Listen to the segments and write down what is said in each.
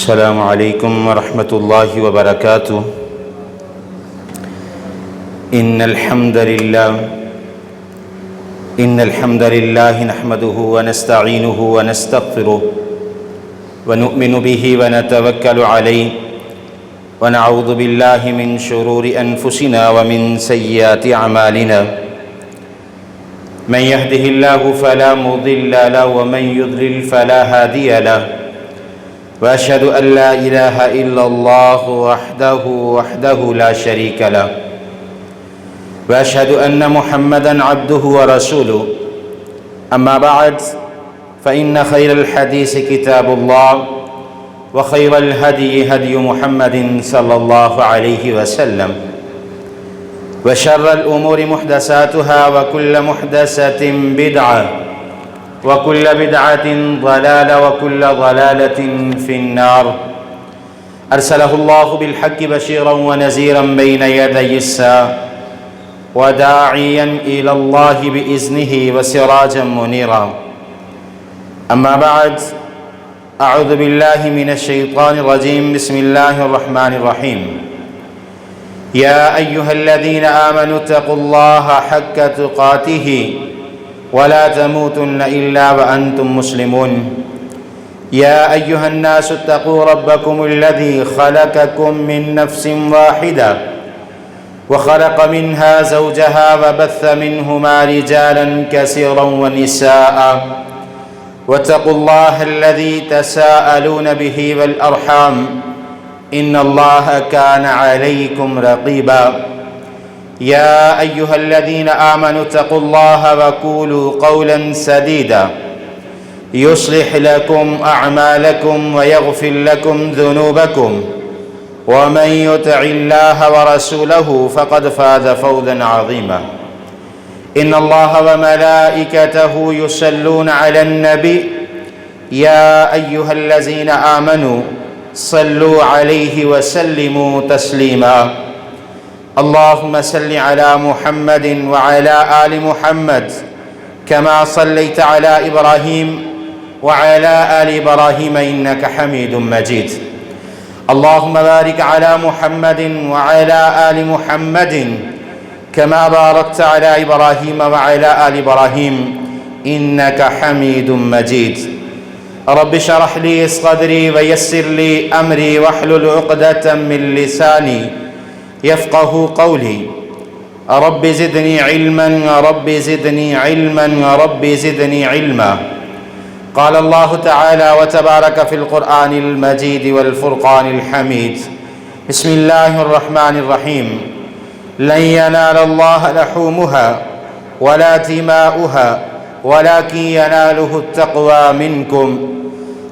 السلام علیکم ورحمۃ اللہ وبرکاتہ۔ ان الحمد للہ نحمده ونستعینه ونستغفره ونؤمن به ونتوکل علیہ ونعوذ باللہ من شرور انفسنا ومن سیئات اعمالنا من يهده الله فلا مضل له ومن يضلل فلا هادي له وأشهد أن لا إله إلا الله وحده لا شريك له وأشهد أن محمدًا عبده ورسوله أما بعد فإن خير الحديث كتاب الله وخير الهدي هدي محمد صلى الله عليه وسلم وشر الأمور محدثاتها وكل محدثة بدعة وكل بدعة ضلالة وكل ضلالة في النار أرسله الله بالحق بشيرا ونذيرا بين يدي الساعة وداعيا إلى الله بإذنه وسراجا منيرا أما بعد أعوذ بالله من الشيطان الرجيم بسم الله الرحمن الرحيم يا أيها الذين آمنوا اتقوا الله حق تقاته ولا تموتن إلا وأنتم مسلمون يا أيها الناس اتقوا ربكم الذي خلقكم من نفس واحدة وخلق منها زوجها وبث منهما رجالا كثيرا ونساء واتقوا الله الذي تساءلون به والأرحام إن الله كان عليكم رقيبا يا أيها الذين آمنوا اتقوا الله وقولوا قولا سديدا يصلح لكم أعمالكم ويغفر لكم ذنوبكم ومن يطع الله ورسوله فقد فاز فوزا عظيما إن الله وملائكته يصلون على النبي يا أيها الذين آمنوا صلوا عليه وسلموا تسليما اللهم صل على محمد وعلى آل محمد كما صليت على إبراهيم وعلى آل إبراهيم إنك حميد مجيد اللهم بارك على محمد وعلى آل محمد كما باركت على إبراهيم وعلى آل إبراهيم إنك حميد مجيد رب اشرح لي صدري ويسر لي أمري واحلل عقدة من لساني يفقه قولي رب زدني علما رب زدني علما رب زدني علما قال الله تعالى وتبارك في القرآن المجيد والفرقان الحميد بسم الله الرحمن الرحيم لن ينال الله لحومها ولا دماؤها ولكن يناله التقوى منكم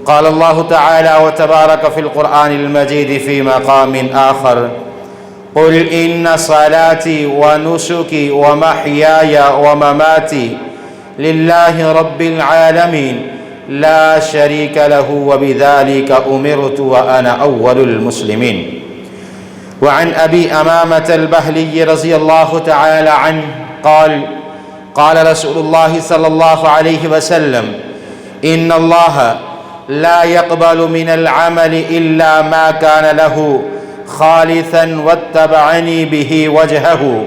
قال الله تعالى وتبارك في القرآن المجيد في مقام آخر قل إن صلاتي ونسكي ومحياي ومماتي لله رب العالمين لا شريك له وبذلك أمرت وأنا أول المسلمين وعن أبي أمامة البهلي رضي الله تعالى عنه قال قال رسول الله صلى الله عليه وسلم إن الله لا يقبل من العمل إلا ما كان له خالصا واتبعني به وجهه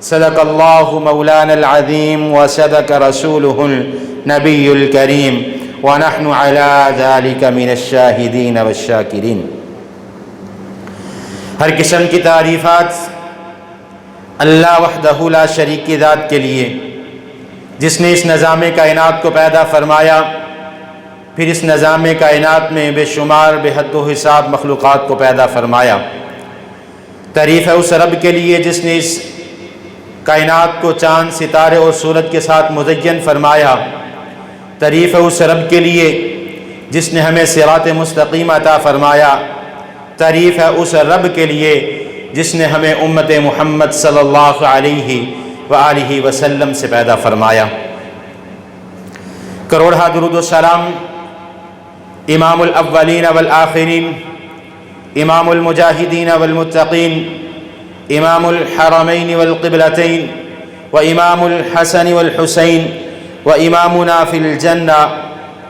صدق الله مولانا العظيم وصدق رسوله النبي الكريم ونحن على ذلك من الشاهدين والشاكرين۔ ہر قسم کی تعریفات اللہ وحدہ لا شریک کی ذات کے لیے، جس نے اس نظام کائنات کو پیدا فرمایا، پھر اس نظام کائنات میں بے شمار بے حد و حساب مخلوقات کو پیدا فرمایا۔ تعریف ہے اس رب کے لیے جس نے اس کائنات کو چاند، ستارے اور سورج کے ساتھ مزین فرمایا۔ تعریف ہے اس رب کے لیے جس نے ہمیں صراط مستقیم عطا فرمایا۔ تعریف ہے اس رب کے لیے جس نے ہمیں امت محمد صلی اللہ علیہ وآلہ وسلم سے پیدا فرمایا۔ کروڑہ درود و سلام امام الاولین والآخرین، امام المجاہدین والمتقین، امام الحرمین والقبلتین، وامام الحسن والحسین، وامامنا فی الجنہ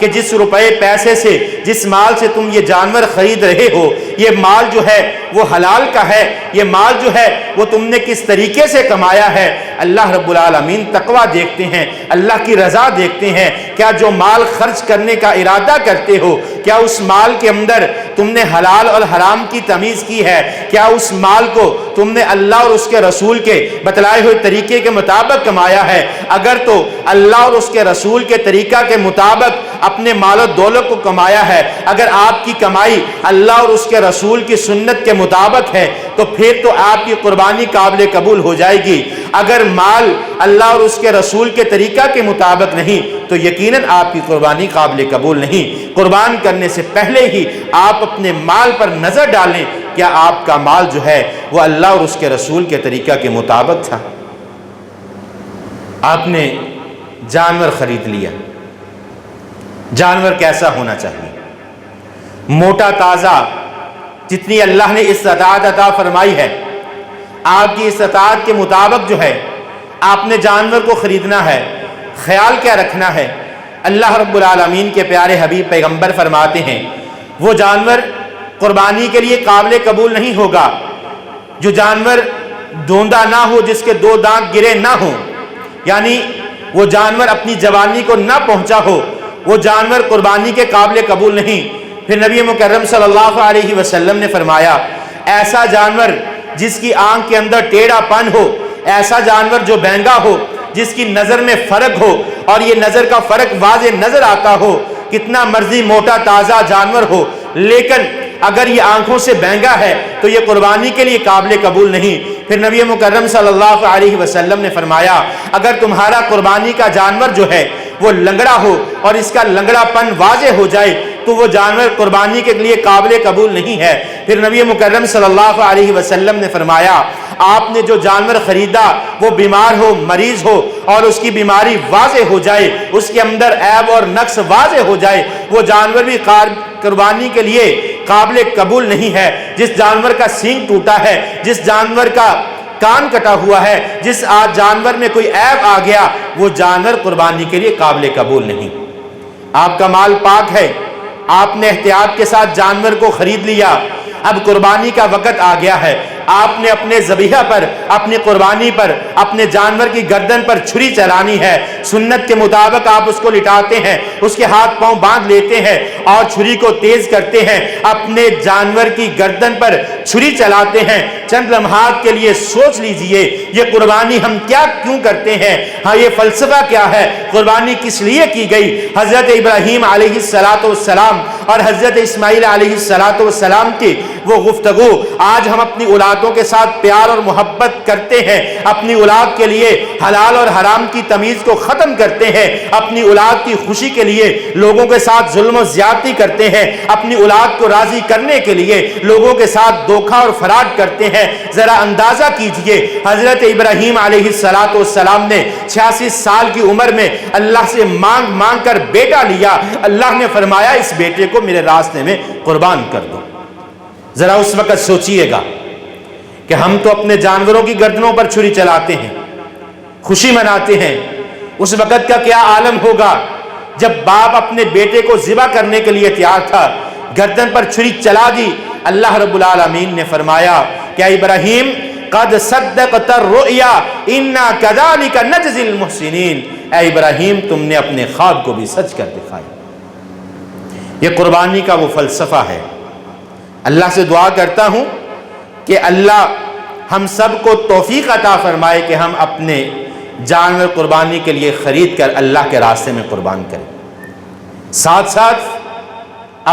کہ جس روپے پیسے سے، جس مال سے تم یہ جانور خرید رہے ہو، یہ مال جو ہے وہ حلال کا ہے، یہ مال جو ہے وہ تم نے کس طریقے سے کمایا ہے۔ اللہ رب العالمین تقویٰ دیکھتے ہیں، اللہ کی رضا دیکھتے ہیں۔ کیا جو مال خرچ کرنے کا ارادہ کرتے ہو، کیا اس مال کے اندر تم نے حلال اور حرام کی تمیز کی ہے؟ کیا اس مال کو تم نے اللہ اور اس کے رسول کے بتلائے ہوئے طریقے کے مطابق کمایا ہے؟ اگر تو اللہ اور اس کے رسول کے طریقہ کے مطابق اپنے مال و دولت کو کمایا ہے، اگر آپ کی کمائی اللہ اور اس کے رسول کی سنت کے مطابق ہے، تو پھر تو آپ کی قربانی قابل قبول ہو جائے گی۔ اگر مال اللہ اور اس کے رسول کے طریقہ کے مطابق نہیں تو یقیناً آپ کی قربانی قابل قبول نہیں۔ قربان کرنے سے پہلے ہی آپ اپنے مال پر نظر ڈالیں، کیا آپ کا مال جو ہے وہ اللہ اور اس کے رسول کے طریقہ کے مطابق تھا؟ آپ نے جانور خرید لیا، جانور کیسا ہونا چاہیے؟ موٹا تازہ، جتنی اللہ نے استطاعت عطا فرمائی ہے، آپ کی استطاعت کے مطابق جو ہے آپ نے جانور کو خریدنا ہے۔ خیال کیا رکھنا ہے؟ اللہ رب العالمین کے پیارے حبیب پیغمبر فرماتے ہیں وہ جانور قربانی کے لیے قابل قبول نہیں ہوگا جو جانور دوندا نہ ہو، جس کے 2 دانت گرے نہ ہوں، یعنی وہ جانور اپنی جوانی کو نہ پہنچا ہو، وہ جانور قربانی کے قابل قبول نہیں۔ پھر نبی مکرم صلی اللہ علیہ وسلم نے فرمایا ایسا جانور جس کی آنکھ کے اندر ٹیڑھا پن ہو، ایسا جانور جو بینگا ہو، جس کی نظر میں فرق ہو اور یہ نظر کا فرق واضح نظر آتا ہو، کتنا مرضی موٹا تازہ جانور ہو، لیکن اگر یہ آنکھوں سے بینگا ہے تو یہ قربانی کے لیے قابل قبول نہیں۔ پھر نبی مکرم صلی اللہ علیہ وسلم نے فرمایا اگر تمہارا قربانی کا جانور جو ہے وہ لنگڑا ہو اور اس کا لنگڑا پن واضح ہو جائے تو وہ جانور قربانی کے لیے قابل قبول نہیں ہے۔ پھر نبی مکرم صلی اللہ علیہ وسلم نے فرمایا آپ نے جو جانور خریدا وہ بیمار ہو، مریض ہو اور اس کی بیماری واضح ہو جائے، اس کے اندر عیب اور نقص واضح ہو جائے، وہ جانور بھی قربانی کے لیے قابل قبول نہیں ہے۔ جس جانور کا سینگ ٹوٹا ہے، جس جانور کا کان کٹا ہوا ہے، جس جانور میں کوئی عیب آ گیا، وہ جانور قربانی کے لیے قابل قبول نہیں۔ آپ کا مال پاک ہے، آپ نے احتیاط کے ساتھ جانور کو خرید لیا، اب قربانی کا وقت آ گیا ہے، آپ نے اپنے ذبیحہ پر، اپنی قربانی پر، اپنے جانور کی گردن پر چھری چلانی ہے۔ سنت کے مطابق آپ اس کو لٹاتے ہیں، اس کے ہاتھ پاؤں باندھ لیتے ہیں اور چھری کو تیز کرتے ہیں، اپنے جانور کی گردن پر چھری چلاتے ہیں۔ چند لمحات کے لیے سوچ لیجئے یہ قربانی ہم کیوں کرتے ہیں؟ ہاں یہ فلسفہ کیا ہے؟ قربانی کس لیے کی گئی؟ حضرت ابراہیم علیہ السلام اور حضرت اسماعیل علیہ السلام کی وہ گفتگو آج ہم اپنی اولادوں کے ساتھ پیار اور محبت کرتے ہیں، اپنی اولاد کے لیے حلال اور حرام کی تمیز کو ختم کرتے ہیں، اپنی اولاد کی خوشی کے لیے لوگوں کے ساتھ ظلم و زیادتی کرتے ہیں، اپنی اولاد کو راضی کرنے کے لیے لوگوں کے ساتھ دھوکہ اور فراڈ کرتے ہیں۔ ذرا اندازہ کیجئے حضرت ابراہیم علیہ السلام نے 86 سال کی عمر میں اللہ سے مانگ مانگ کر بیٹا لیا، اللہ نے فرمایا اس بیٹے کو میرے راستے میں قربان کر دو۔ ذرا اس وقت سوچئے گا کہ ہم تو اپنے جانوروں کی گردنوں پر چھری چلاتے ہیں، خوشی مناتے ہیں، اس وقت کا کیا عالم ہوگا جب باپ اپنے بیٹے کو ذبح کرنے کے لیے تیار تھا، گردن پر چھری چلا دی۔ اللہ رب العالمین نے فرمایا کہ ابراہیم قد صدقت الرؤیا انا کذالک نجزی المحسنین، اے ابراہیم تم نے اپنے خواب کو بھی سچ کر دکھایا۔ یہ قربانی کا وہ فلسفہ ہے۔ اللہ سے دعا کرتا ہوں کہ اللہ ہم سب کو توفیق عطا فرمائے کہ ہم اپنے جانور قربانی کے لیے خرید کر اللہ کے راستے میں قربان کریں، ساتھ ساتھ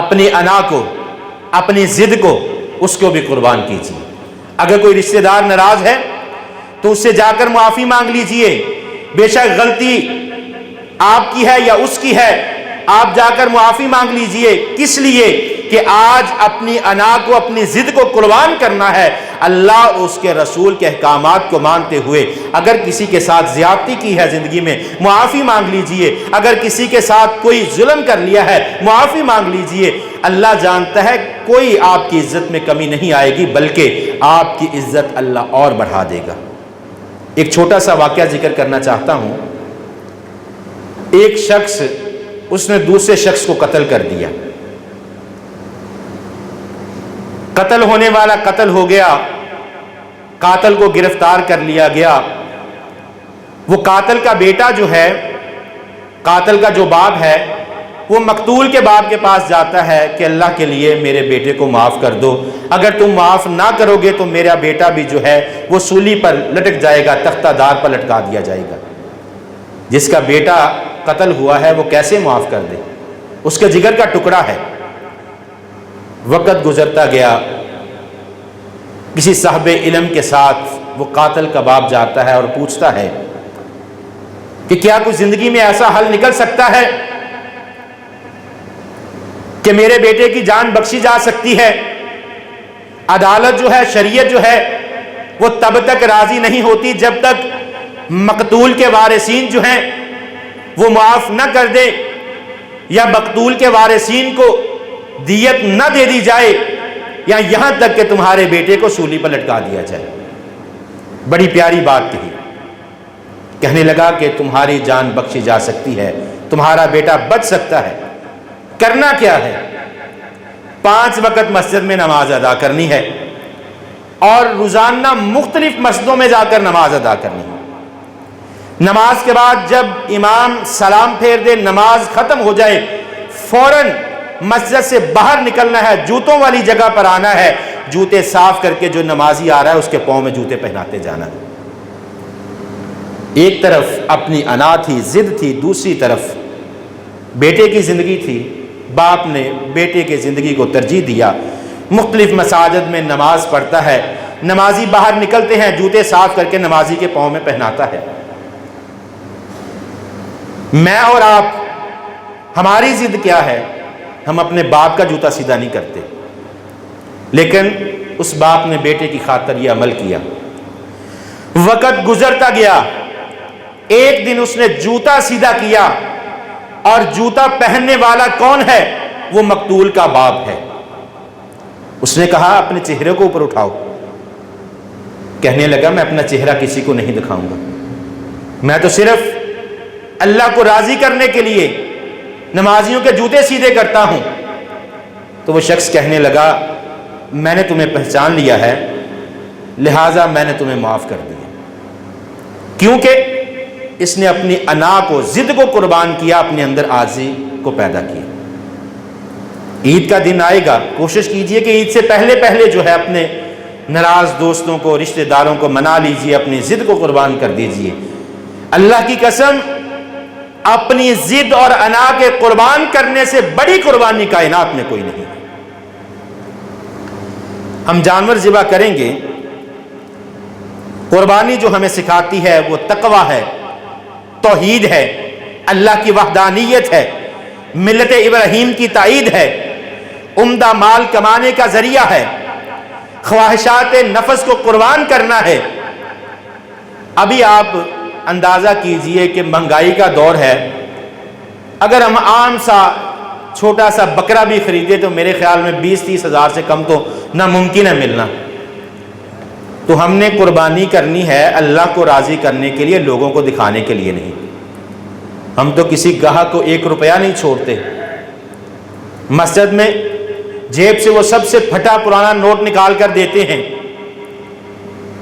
اپنی انا کو، اپنی ضد کو، اس کو بھی قربان کیجیے۔ اگر کوئی رشتہ دار ناراض ہے تو اس سے جا کر معافی مانگ لیجئے، بے شک غلطی آپ کی ہے یا اس کی ہے، آپ جا کر معافی مانگ لیجئے۔ کس لیے؟ کہ آج اپنی انا کو، اپنی ضد کو قربان کرنا ہے اللہ اور اس کے رسول کے احکامات کو مانتے ہوئے۔ اگر کسی کے ساتھ زیادتی کی ہے زندگی میں معافی مانگ لیجئے، اگر کسی کے ساتھ کوئی ظلم کر لیا ہے معافی مانگ لیجئے۔ اللہ جانتا ہے کوئی آپ کی عزت میں کمی نہیں آئے گی، بلکہ آپ کی عزت اللہ اور بڑھا دے گا۔ ایک چھوٹا سا واقعہ ذکر کرنا چاہتا ہوں۔ ایک شخص اس نے دوسرے شخص کو قتل کر دیا. قتل ہونے والا قتل ہو گیا، قاتل کو گرفتار کر لیا گیا. وہ قاتل کا بیٹا جو ہے، قاتل کا جو باپ ہے، وہ مقتول کے باپ کے پاس جاتا ہے کہ اللہ کے لیے میرے بیٹے کو معاف کر دو، اگر تم معاف نہ کرو گے تو میرا بیٹا بھی جو ہے وہ سولی پر لٹک جائے گا، تختہ دار پر لٹکا دیا جائے گا. جس کا بیٹا قتل ہوا ہے وہ کیسے معاف کر دے؟ اس کے جگر کا ٹکڑا ہے. وقت گزرتا گیا، کسی صاحب علم کے ساتھ وہ قاتل کا باپ جاتا ہے اور پوچھتا ہے کہ کیا کوئی زندگی میں ایسا حل نکل سکتا ہے کہ میرے بیٹے کی جان بخشی جا سکتی ہے؟ عدالت جو ہے، شریعت جو ہے، وہ تب تک راضی نہیں ہوتی جب تک مقتول کے وارثین جو ہیں وہ معاف نہ کر دے یا مقتول کے وارثین کو دیت نہ دے دی جائے، یا یہاں تک کہ تمہارے بیٹے کو سولی پر لٹکا دیا جائے. بڑی پیاری بات کہی. کہنے لگا کہ تمہاری جان بخشی جا سکتی ہے، تمہارا بیٹا بچ سکتا ہے. کرنا کیا ہے؟ 5 وقت مسجد میں نماز ادا کرنی ہے اور روزانہ مختلف مسجدوں میں جا کر نماز ادا کرنی ہے. نماز کے بعد جب امام سلام پھیر دے، نماز ختم ہو جائے، فوراً مسجد سے باہر نکلنا ہے، جوتوں والی جگہ پر آنا ہے، جوتے صاف کر کے جو نمازی آ رہا ہے اس کے پاؤں میں جوتے پہناتے جانا ہے. ایک طرف اپنی انا تھی، ضد تھی، دوسری طرف بیٹے کی زندگی تھی. باپ نے بیٹے کی زندگی کو ترجیح دیا. مختلف مساجد میں نماز پڑھتا ہے، نمازی باہر نکلتے ہیں، جوتے صاف کر کے نمازی کے پاؤں میں پہناتا ہے. میں اور آپ، ہماری ضد کیا ہے؟ ہم اپنے باپ کا جوتا سیدھا نہیں کرتے، لیکن اس باپ نے بیٹے کی خاطر یہ عمل کیا. وقت گزرتا گیا، ایک دن اس نے جوتا سیدھا کیا، اور جوتا پہننے والا کون ہے؟ وہ مقتول کا باپ ہے. اس نے کہا اپنے چہرے کو اوپر اٹھاؤ. کہنے لگا میں اپنا چہرہ کسی کو نہیں دکھاؤں گا، میں تو صرف اللہ کو راضی کرنے کے لیے نمازیوں کے جوتے سیدھے کرتا ہوں. تو وہ شخص کہنے لگا میں نے تمہیں پہچان لیا ہے، لہٰذا میں نے تمہیں معاف کر دیا. کیونکہ اس نے اپنی انا کو، ضد کو قربان کیا، اپنے اندر عاجزی کو پیدا کیا. عید کا دن آئے گا، کوشش کیجئے کہ عید سے پہلے جو ہے اپنے ناراض دوستوں کو، رشتہ داروں کو منا لیجئے، اپنی ضد کو قربان کر دیجئے. اللہ کی قسم، اپنی ضد اور انا کے قربان کرنے سے بڑی قربانی کائنات میں کوئی نہیں. ہم جانور ذبح کریں گے، قربانی جو ہمیں سکھاتی ہے وہ تقوی ہے، توحید ہے، اللہ کی وحدانیت ہے، ملت ابراہیم کی تائید ہے، عمدہ مال کمانے کا ذریعہ ہے، خواہشات نفس کو قربان کرنا ہے. ابھی آپ اندازہ کیجئے کہ مہنگائی کا دور ہے، اگر ہم عام سا چھوٹا سا بکرا بھی خریدے تو میرے خیال میں 20-30 ہزار سے کم تو ناممکن ہے ملنا. تو ہم نے قربانی کرنی ہے اللہ کو راضی کرنے کے لیے، لوگوں کو دکھانے کے لیے نہیں. ہم تو کسی گاہک کو 1 روپیہ نہیں چھوڑتے. مسجد میں جیب سے وہ سب سے پھٹا پرانا نوٹ نکال کر دیتے ہیں.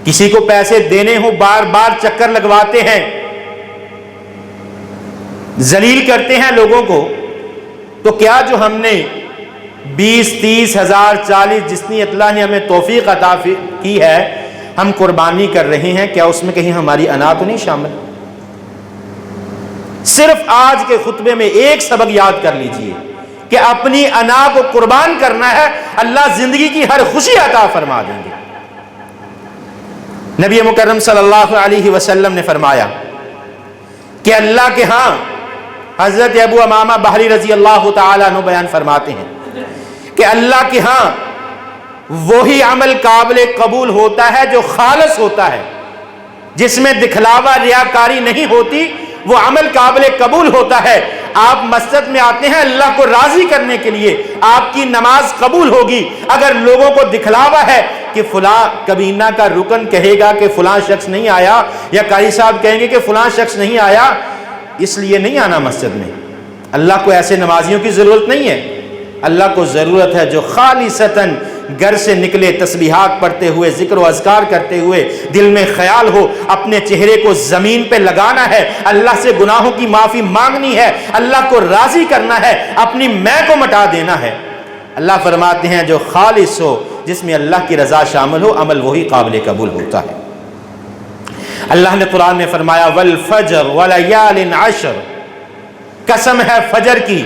کسی کو پیسے دینے ہوں بار بار چکر لگواتے ہیں، ذلیل کرتے ہیں لوگوں کو. تو کیا جو ہم نے 20-30 ہزار 40 جتنی اللہ نے ہمیں توفیق عطا کی ہے ہم قربانی کر رہے ہیں، کیا اس میں کہیں ہماری انا تو نہیں شامل؟ صرف آج کے خطبے میں ایک سبق یاد کر لیجئے کہ اپنی انا کو قربان کرنا ہے، اللہ زندگی کی ہر خوشی عطا فرما دیں گے. نبی مکرم صلی اللہ علیہ وسلم نے فرمایا کہ اللہ کے ہاں، حضرت ابو امامہ بحری رضی اللہ تعالیٰ عنہ بیان فرماتے ہیں کہ اللہ کے ہاں وہی عمل قابل قبول ہوتا ہے جو خالص ہوتا ہے، جس میں دکھلاوا ریاکاری نہیں ہوتی، وہ عمل قابل قبول ہوتا ہے. آپ مسجد میں آتے ہیں اللہ کو راضی کرنے کے لیے، آپ کی نماز قبول ہوگی. اگر لوگوں کو دکھلاوا ہے کہ فلاں کبینہ کا رکن کہے گا کہ فلاں شخص نہیں آیا، یا قاری صاحب کہیں گے کہ فلاں شخص نہیں آیا، اس لیے نہیں آنا مسجد میں. اللہ کو ایسے نمازیوں کی ضرورت نہیں ہے، اللہ کو ضرورت ہے جو خالصتاً گھر سے نکلے تسبیحات پڑھتے ہوئے، ذکر و اذکار کرتے ہوئے، دل میں خیال ہو اپنے چہرے کو زمین پہ لگانا ہے، اللہ سے گناہوں کی معافی مانگنی ہے، اللہ کو راضی کرنا ہے، اپنی میں کو مٹا دینا ہے۔ اللہ فرماتے ہیں جو خالص ہو، جس میں اللہ کی رضا شامل ہو، عمل وہی قابل قبول ہوتا ہے۔ اللہ نے قرآن میں فرمایا والفجر ولیال عشر، قسم ہے فجر کی،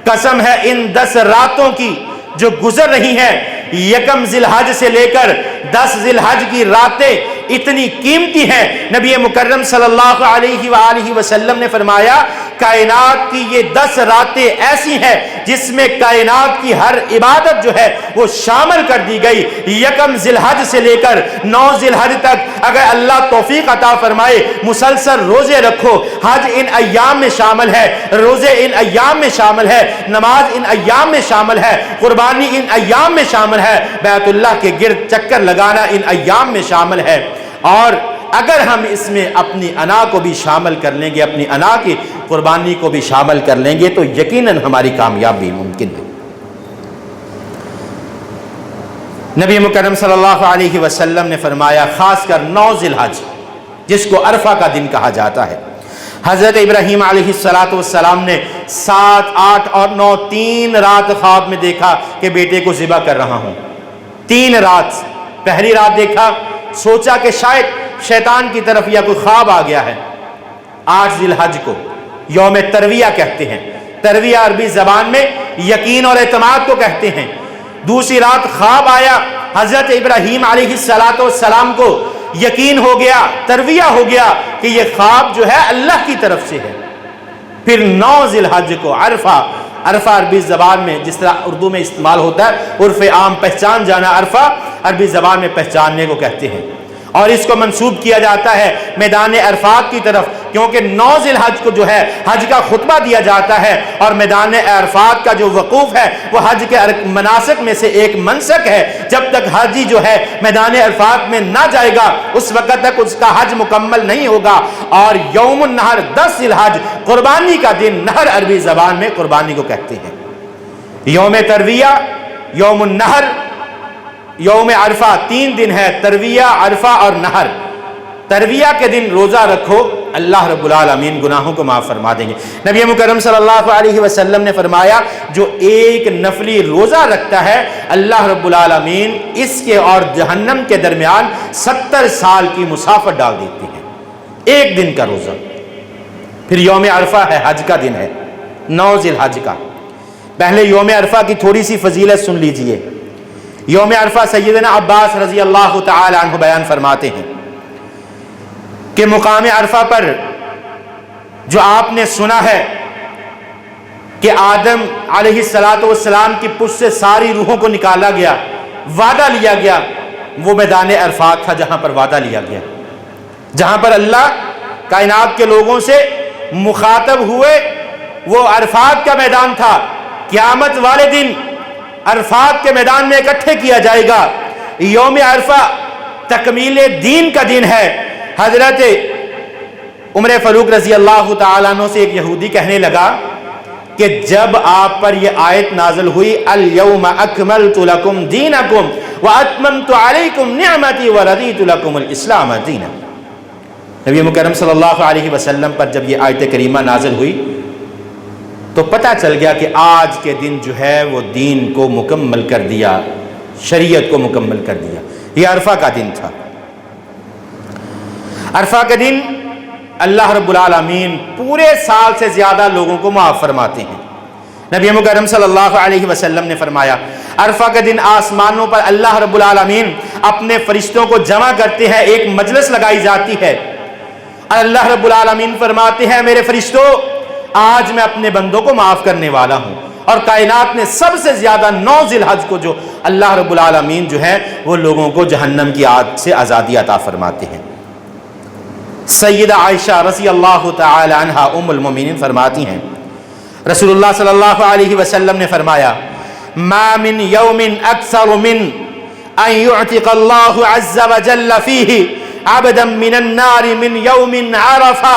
قسم ہے ان 10 راتوں کی جو گزر رہی ہیں، یکم ذی الحج سے لے کر 10 ذی الحج کی راتیں اتنی قیمتی ہیں۔ نبی مکرم صلی اللہ علیہ وآلہ وسلم نے فرمایا کائنات کی یہ 10 راتیں ایسی ہیں جس میں کائنات کی ہر عبادت جو ہے وہ شامل کر دی گئی۔ یکم ذی الحج سے لے کر 9 ذی الحج تک اگر اللہ توفیق عطا فرمائے مسلسل روزے رکھو، حج ان ایام میں شامل ہے، روزے ان ایام میں شامل ہے، نماز ان ایام میں شامل ہے، قربانی ان ایام میں شامل ہے، بیت اللہ کے گرد چکر لگانا ان ایام میں شامل ہے۔ اور اگر ہم اس میں اپنی انا کو بھی شامل کر لیں گے، اپنی انا کی قربانی کو بھی شامل کر لیں گے تو یقیناً ہماری کامیابی ممکن ہے۔ نبی مکرم صلی اللہ علیہ وسلم نے فرمایا خاص کر 9 ذی الحج جس کو عرفہ کا دن کہا جاتا ہے، حضرت ابراہیم علیہ السلام نے 7، 8 اور 9 3 رات خواب میں دیکھا کہ بیٹے کو ذبح کر رہا ہوں۔ 3 رات، پہلی رات دیکھا، سوچا کہ شاید شیطان کی طرف یا کوئی خواب آ گیا ہے۔ 8 ذی الحج کو یوم ترویہ کہتے ہیں، ترویہ عربی زبان میں یقین اور اعتماد کو کہتے ہیں۔ دوسری رات خواب آیا، حضرت ابراہیم علیہ السلام کو یقین ہو گیا، ترویہ ہو گیا کہ یہ خواب جو ہے اللہ کی طرف سے ہے۔ پھر 9 ذی الحج کو عرفہ عربی زبان میں جس طرح اردو میں استعمال ہوتا ہے عرف عام پہچان جانا، عرفہ عربی زبان میں پہچاننے کو کہتے ہیں، اور اس کو منسوب کیا جاتا ہے میدان عرفات کی طرف، کیونکہ 9 ذی الحج کو جو ہے حج کا خطبہ دیا جاتا ہے، اور میدان عرفات کا جو وقوف ہے وہ حج کے مناسک میں سے ایک منسک ہے۔ جب تک حاجی جو ہے میدان عرفات میں نہ جائے گا اس وقت تک اس کا حج مکمل نہیں ہوگا۔ اور یوم النحر 10 ذی الحج قربانی کا دن، نحر عربی زبان میں قربانی کو کہتے ہیں۔ یوم ترویہ، یوم النحر، یوم عرفہ 3 دن ہے، ترویہ، عرفہ اور نحر۔ ترویہ کے دن روزہ رکھو، اللہ رب العالمین گناہوں کو معاف فرما دیں گے۔ نبی مکرم صلی اللہ علیہ وسلم نے فرمایا جو ایک نفلی روزہ رکھتا ہے اللہ رب العالمین اس کے اور جہنم کے درمیان 70 سال کی مسافت ڈال دیتے ہیں، ایک دن کا روزہ۔ پھر یوم عرفہ ہے، حج کا دن ہے، 9 ذی الحج کا۔ پہلے یوم عرفہ کی تھوڑی سی فضیلت سن لیجئے۔ یوم عرفہ سیدنا عباس رضی اللہ تعالی عنہ بیان فرماتے ہیں کہ مقام عرفہ پر جو آپ نے سنا ہے کہ آدم علیہ السلام کی پشت سے ساری روحوں کو نکالا گیا، وعدہ لیا گیا، وہ میدان عرفات تھا جہاں پر وعدہ لیا گیا، جہاں پر اللہ کائنات کے لوگوں سے مخاطب ہوئے، وہ عرفات کا میدان تھا۔ قیامت والے دن عرفات کے میدان میں اکٹھے کیا جائے گا۔ یوم عرفہ تکمیل دین کا دن ہے۔ حضرت عمر فاروق رضی اللہ تعالیٰ عنہ سے ایک یہودی کہنے لگا کہ جب آپ پر یہ آیت نازل ہوئی الیوم اکملت لکم دینکم واتممت علیکم نعمتی ورضیت لکم الاسلام دینا، نبی مکرم صلی اللہ علیہ وسلم پر جب یہ آیت کریمہ نازل ہوئی تو پتہ چل گیا کہ آج کے دن جو ہے وہ دین کو مکمل کر دیا، شریعت کو مکمل کر دیا۔ یہ عرفہ کا دن تھا۔ عرفہ کے دن اللہ رب العالمین پورے سال سے زیادہ لوگوں کو معاف فرماتے ہیں۔ نبی مکرم صلی اللہ علیہ وسلم نے فرمایا عرفہ کے دن آسمانوں پر اللہ رب العالمین اپنے فرشتوں کو جمع کرتے ہیں، ایک مجلس لگائی جاتی ہے، اللہ رب العالمین فرماتے ہیں میرے فرشتوں آج میں اپنے بندوں کو معاف کرنے والا ہوں۔ اور کائنات میں سب سے زیادہ 9 ذی الحج کو جو اللہ رب العالمین جو ہے وہ لوگوں کو جہنم کی آگ سے آزادی عطا فرماتے ہیں۔ سیدہ عائشہ رضی اللہ تعالی عنہ ام المومنین فرماتی ہیں رسول اللہ صلی اللہ علیہ وسلم نے فرمایا ما من یوم اکثر من ان یعتق اللہ عز وجل فیہ عبدا من النار من یوم عرفہ